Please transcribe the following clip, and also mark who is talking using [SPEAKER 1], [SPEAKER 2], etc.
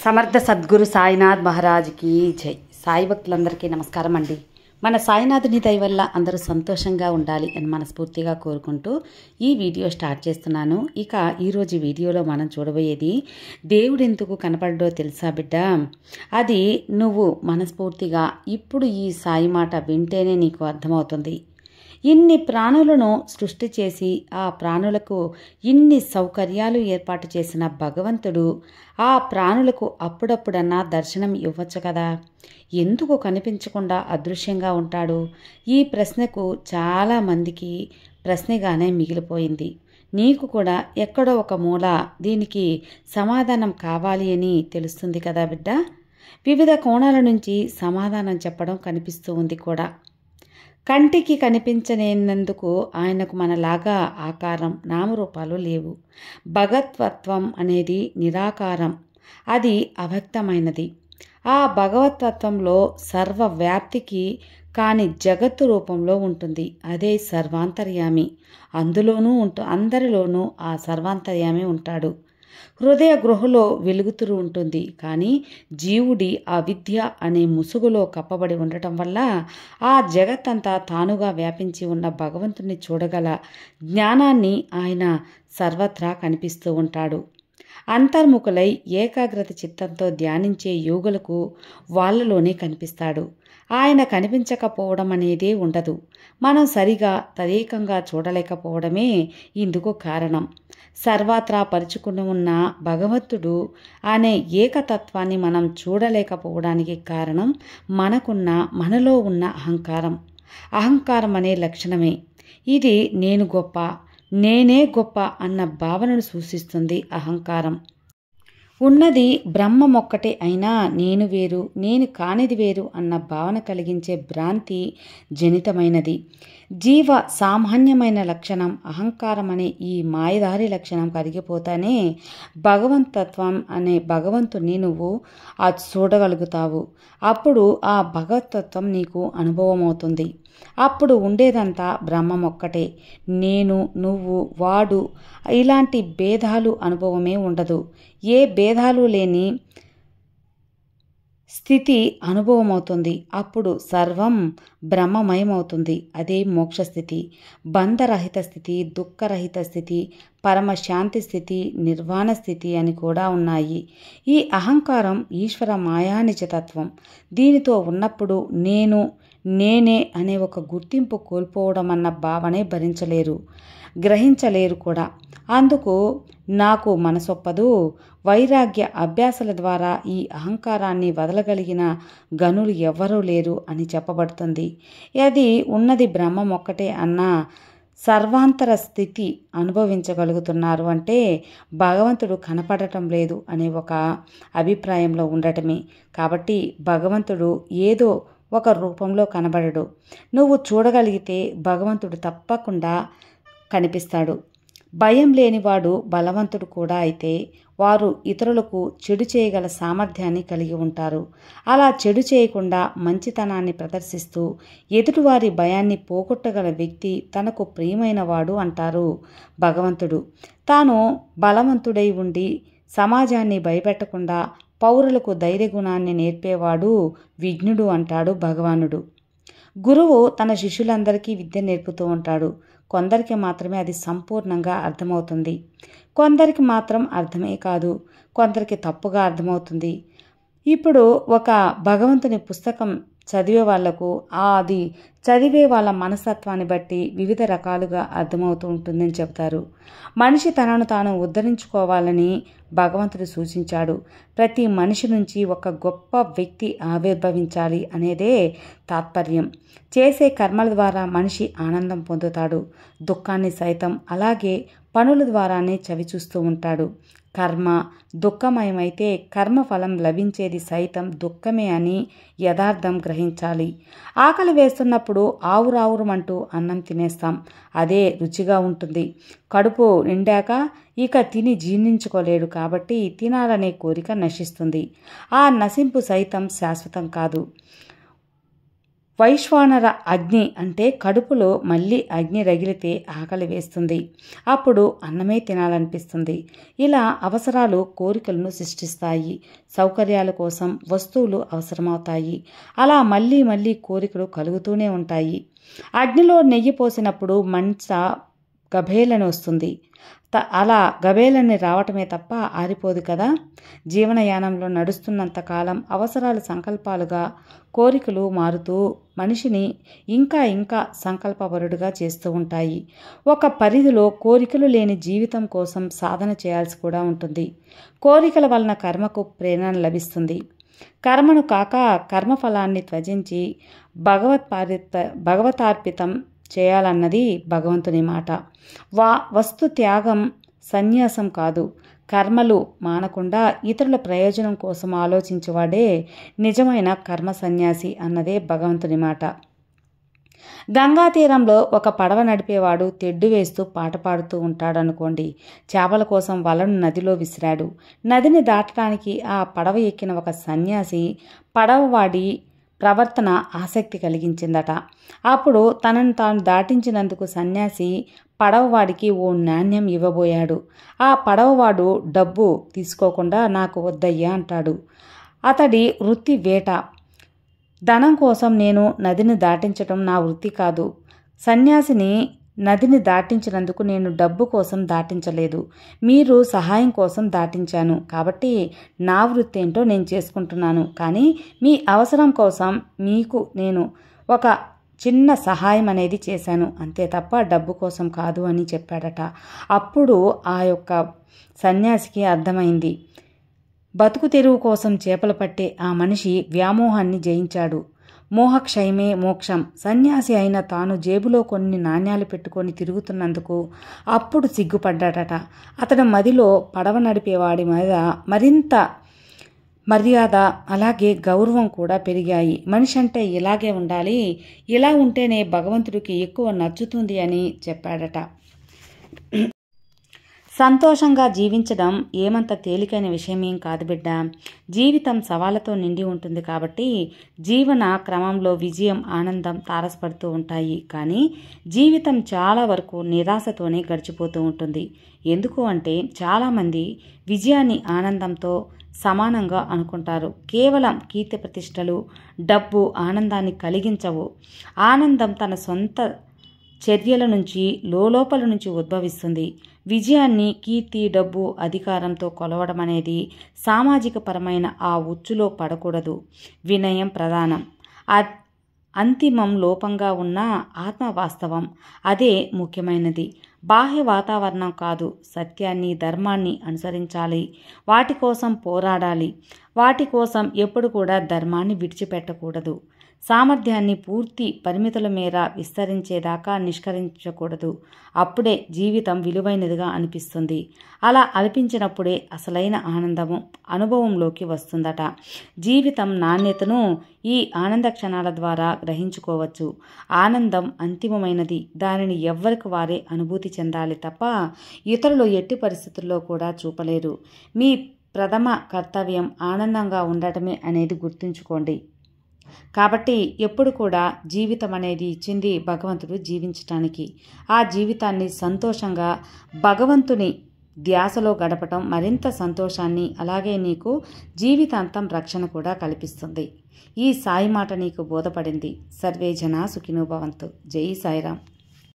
[SPEAKER 1] సమర్థ సద్గురు సాయినాథ్ మహారాజ్కి జై. సాయి భక్తులందరికీ నమస్కారం అండి. మన సాయినాథుని దయ వల్ల అందరూ సంతోషంగా ఉండాలి అని మనస్ఫూర్తిగా కోరుకుంటూ ఈ వీడియో స్టార్ట్ చేస్తున్నాను. ఇక ఈరోజు వీడియోలో మనం చూడబోయేది, దేవుడు ఎందుకు కనపడ్డో తెలుసా బిడ్డ? అది నువ్వు మనస్ఫూర్తిగా ఇప్పుడు ఈ సాయి మాట వింటేనే నీకు అర్థమవుతుంది. ఇన్ని ప్రాణులను సృష్టి చేసి ఆ ప్రాణులకు ఇన్ని సౌకర్యాలు ఏర్పాటు చేసిన భగవంతుడు ఆ ప్రాణులకు అప్పుడప్పుడన్నా దర్శనం ఇవ్వచ్చు కదా, ఎందుకు కనిపించకుండా అదృశ్యంగా ఉంటాడు? ఈ ప్రశ్నకు చాలామందికి ప్రశ్నగానే మిగిలిపోయింది. నీకు కూడా ఎక్కడో ఒక మూల దీనికి సమాధానం కావాలి అని తెలుస్తుంది కదా బిడ్డ. వివిధ కోణాల నుంచి సమాధానం చెప్పడం కనిపిస్తూ ఉంది కూడా. కంటికి కనిపించలేనందుకు ఆయనకు మనలాగా ఆకారం నామరూపాలు లేవు. భగవత్వం అనేది నిరాకారం, అది అవ్యక్తమైనది. ఆ భగవతత్వంలో సర్వవ్యాప్తికి కాని జగత్తు రూపంలో ఉంటుంది. అదే సర్వాంతర్యామి. అందరిలోనూ ఆ సర్వాంతర్యామి ఉంటాడు. హృదయ గృహలో వెలుగుతూ ఉంటుంది. కానీ జీవుడి ఆ విద్య అనే ముసుగులో కప్పబడి ఉండటం వల్ల ఆ జగత్తంతా తానుగా వ్యాపించి ఉన్న భగవంతుని చూడగల జ్ఞానాన్ని ఆయన సర్వత్రా కనిపిస్తూ ఉంటాడు. అంతర్ముఖులై ఏకాగ్రత చిత్తంతో ధ్యానించే యోగులకు వాళ్ళలోనే కనిపిస్తాడు. ఆయన కనిపించకపోవడం అనేదే ఉండదు. మనం సరిగా తదేకంగా చూడలేకపోవడమే ఇందుకు కారణం. సర్వత్రా పరుచుకుని ఉన్న భగవంతుడు అనే ఏకతత్వాన్ని మనం చూడలేకపోవడానికి కారణం మనలో ఉన్న అహంకారం. అహంకారం అనే లక్షణమే. ఇది నేను గొప్ప, నేనే గొప్ప అన్న భావనను సూచిస్తుంది అహంకారం. ఉన్నది బ్రహ్మమొక్కటే అయినా నేను వేరు, నేను కానిది వేరు అన్న భావన కలిగించే భ్రాంతి జనితమైనది. జీవ సామాన్యమైన లక్షణం అహంకారం అనే ఈ మాయదారి లక్షణం కరిగిపోతానే భగవంతత్వం అనే భగవంతుని నువ్వు చూడగలుగుతావు. అప్పుడు ఆ భగవతత్వం నీకు అనుభవం అవుతుంది. అప్పుడు ఉండేదంతా బ్రహ్మమొక్కటే. నేను, నువ్వు, వాడు ఇలాంటి భేదాలు అనుభవమే ఉండదు. ఏ భేదాలు లేని స్థితి అనుభవం అవుతుంది. అప్పుడు సర్వం బ్రహ్మమయమవుతుంది. అదే మోక్షస్థితి, బంధరహిత స్థితి, దుఃఖరహిత స్థితి, పరమశాంతి స్థితి, నిర్వాణ స్థితి అని కూడా ఉన్నాయి. ఈ అహంకారం ఈశ్వర మాయానిజతత్వం. దీనితో ఉన్నప్పుడు నేనే అనే ఒక గుర్తింపు కోల్పోవడం అన్న భావనే భరించలేరు, గ్రహించలేరు కూడా. అందుకు నాకు మనసొప్పదు. వైరాగ్య అభ్యాసాల ద్వారా ఈ అహంకారాన్ని వదలగలిగిన గనులు ఎవ్వరూ లేరు అని చెప్పబడుతుంది. అది ఉన్నది బ్రహ్మం ఒక్కటే అన్న సర్వాంతర స్థితి అనుభవించగలుగుతున్నారు అంటే భగవంతుడు కనపడటం లేదు అనే ఒక అభిప్రాయంలో ఉండటమే. కాబట్టి భగవంతుడు ఏదో ఒక రూపంలో కనబడడు. నువ్వు చూడగలిగితే భగవంతుడు తప్పకుండా కనిపిస్తాడు. భయం లేనివాడు బలవంతుడు కూడా అయితే వారు ఇతరులకు చెడు చేయగల సామర్థ్యాన్ని కలిగి ఉంటారు. అలా చెడు చేయకుండా మంచితనాన్ని ప్రదర్శిస్తూ ఎదుటివారి భయాన్ని పోగొట్టగల వ్యక్తి తనకు ప్రియమైన వాడు అంటారు భగవంతుడు. తాను బలవంతుడై ఉండి సమాజాన్ని భయపెట్టకుండా పౌరులకు ధైర్యగుణాన్ని నేర్పేవాడు విఘ్నుడు అంటాడు భగవానుడు. గురువు తన శిష్యులందరికీ విద్య నేర్పుతూ ఉంటాడు. కొందరికి మాత్రమే అది సంపూర్ణంగా అర్థమవుతుంది. కొందరికి మాత్రం అర్థమే కాదు, కొందరికి తప్పుగా అర్థమవుతుంది. ఇప్పుడు ఒక భగవంతుని పుస్తకం చదివే వాళ్లకు అది చదివే వాళ్ళ మనస్తత్వాన్ని బట్టి వివిధ రకాలుగా అర్థమవుతూ ఉంటుందని చెబుతారు. మనిషి తనను తాను ఉద్ధరించుకోవాలని భగవంతుడు సూచించాడు. ప్రతి మనిషి నుంచి ఒక గొప్ప వ్యక్తి ఆవిర్భవించాలి అనేదే తాత్పర్యం. చేసే కర్మల ద్వారా మనిషి ఆనందం పొందుతాడు, దుఃఖాన్ని సైతం అలాగే పనుల ద్వారానే చవిచూస్తూ ఉంటాడు. కర్మ దుఃఖమయమైతే కర్మఫలం లభించేది సైతం దుఃఖమే అని యథార్థం గ్రహించాలి. ఆకలి వేస్తున్నప్పుడు ఆవురావురమంటూ అన్నం తినేస్తాం, అదే రుచిగా ఉంటుంది. కడుపు నిండాక ఇక తిని జీర్ణించుకోలేడు కాబట్టి తినాలనే కోరిక నశిస్తుంది. ఆ నశింపు సైతం శాశ్వతం కాదు. వైశ్వానర అగ్ని అంటే కడుపులో మళ్ళీ అగ్ని రగిలితే ఆకలి వేస్తుంది, అప్పుడు అన్నమే తినాలనిపిస్తుంది. ఇలా అవసరాలు కోరికలను సృష్టిస్తాయి. సౌకర్యాల కోసం వస్తువులు అవసరమవుతాయి. అలా మళ్ళీ మళ్ళీ కోరికలు కలుగుతూనే ఉంటాయి. అగ్నిలో నెయ్యి పోసినప్పుడు మంట గభేలని వస్తుంది. అలా గబేలని రావటమే తప్ప ఆరిపోదు కదా. జీవనయానంలో నడుస్తున్నంత కాలం అవసరాలు సంకల్పాలుగా, కోరికలు మారుతూ మనిషిని ఇంకా ఇంకా సంకల్పపరుడుగా చేస్తూ ఉంటాయి. ఒక పరిధిలో కోరికలు లేని జీవితం కోసం సాధన చేయాల్సి కూడా ఉంటుంది. కోరికల వలన కర్మకు ప్రేరణ లభిస్తుంది. కర్మను కాక కర్మఫలాన్ని త్యజించి భగవతార్పితం చేయాలన్నది భగవంతుని మాట. వస్తు త్యాగం సన్యాసం కాదు. కర్మలు మానకుండా ఇతరుల ప్రయోజనం కోసం ఆలోచించేవాడే నిజమైన కర్మ సన్యాసి అన్నదే భగవంతుని మాట. గంగా తీరంలో ఒక పడవ నడిపేవాడు తెడ్డు వేస్తూ పాట పాడుతూ ఉంటాడనుకోండి. చేపల కోసం వలను నదిలో విసిరాడు. నదిని దాటడానికి ఆ పడవ ఎక్కిన ఒక సన్యాసి పడవవాడి ప్రవర్తన ఆసక్తి కలిగించిందట. అప్పుడు తనను తాను దాటించినందుకు సన్యాసి పడవవాడికి ఓ నాణ్యం ఇవ్వబోయాడు. ఆ పడవవాడు డబ్బు తీసుకోకుండా నాకు వద్దయ్యా అంటాడు. అతడి వృత్తి వేట. ధనం కోసం నేను నదిని దాటించటం నా వృత్తి కాదు. సన్యాసిని నదిని దాటించినందుకు నేను డబ్బు కోసం దాటించలేదు, మీరు సహాయం కోసం దాటించాను. కాబట్టి నా వృత్తి ఏంటో నేను చేసుకుంటున్నాను. కానీ మీ అవసరం కోసం మీకు నేను ఒక చిన్న సహాయం అనేది చేశాను, అంతే తప్ప డబ్బు కోసం కాదు అని చెప్పాడట. అప్పుడు ఆ యొక్క సన్యాసికి అర్థమైంది. బతుకు తెరువు కోసం చేపలు పట్టే ఆ మనిషి వ్యామోహాన్ని జయించాడు. మోహక్షయమే మోక్షం. సన్యాసి అయిన తాను జేబులో కొన్ని నాణ్యాలు పెట్టుకొని తిరుగుతున్నందుకు అప్పుడు సిగ్గుపడ్డాడట. అతని మదిలో పడవ నడిపేవాడి మీద మరింత మర్యాద, అలాగే గౌరవం కూడా పెరిగాయి. మనిషి అంటే ఇలాగే ఉండాలి, ఇలా ఉంటేనే భగవంతుడికి ఎక్కువ నచ్చుతుంది అని చెప్పాడట. సంతోషంగా జీవించడం ఏమంత తేలికైన విషయమేం కాదు బిడ్డ. జీవితం సవాళ్లతో నిండి ఉంటుంది కాబట్టి జీవన క్రమంలో విజయం, ఆనందం తారసపడుతూ ఉంటాయి. కానీ జీవితం చాలా వరకు నిరాశతోనే గడిచిపోతూ ఉంటుంది. ఎందుకు అంటే చాలామంది విజయాన్ని ఆనందంతో సమానంగా అనుకుంటారు. కేవలం కీర్తి ప్రతిష్టలు, డబ్బు ఆనందాన్ని కలిగించవు. ఆనందం తన సొంత చర్యల నుంచి, లోపల నుంచి ఉద్భవిస్తుంది. విజయాన్ని కీర్తి, డబ్బు, అధికారంతో కొలవడం అనేది సామాజిక పరమైన ఆ ఉచ్చులో పడకూడదు. వినయం ప్రధానం. అంతిమం లోపంగా ఉన్న ఆత్మ వాస్తవం, అదే ముఖ్యమైనది. బాహ్య వాతావరణం కాదు. సత్యాన్ని, ధర్మాన్ని అనుసరించాలి. వాటి కోసం పోరాడాలి. వాటి కోసం ఎప్పుడు కూడా ధర్మాన్ని విడిచిపెట్టకూడదు. సామర్థ్యాన్ని పూర్తి పరిమితుల మేర విస్తరించేదాకా నిష్కరించకూడదు. అప్పుడే జీవితం విలువైనదిగా అనిపిస్తుంది. అలా అనిపించినప్పుడే అసలైన ఆనందము అనుభవంలోకి వస్తుందట. జీవితం నాణ్యతను ఈ ఆనంద క్షణాల ద్వారా గ్రహించుకోవచ్చు. ఆనందం అంతిమమైనది. దానిని ఎవ్వరికి వారే అనుభూతి చెందాలి తప్ప ఇతరులు ఎట్టి పరిస్థితుల్లో కూడా చూపలేరు. మీ ప్రథమ కర్తవ్యం ఆనందంగా ఉండటమే అనేది గుర్తుంచుకోండి. కాబట్టి ఎప్పుడు కూడా జీవితం అనేది ఇచ్చింది భగవంతుడు జీవించటానికి. ఆ జీవితాన్ని సంతోషంగా భగవంతుని ధ్యాసలో గడపటం మరింత సంతోషాన్ని, అలాగే నీకు జీవితాంతం రక్షణ కూడా కల్పిస్తుంది. ఈ సాయి మాట నీకు బోధపడింది. సర్వే జనా సుఖినో భవంతు. జై సాయిరాం.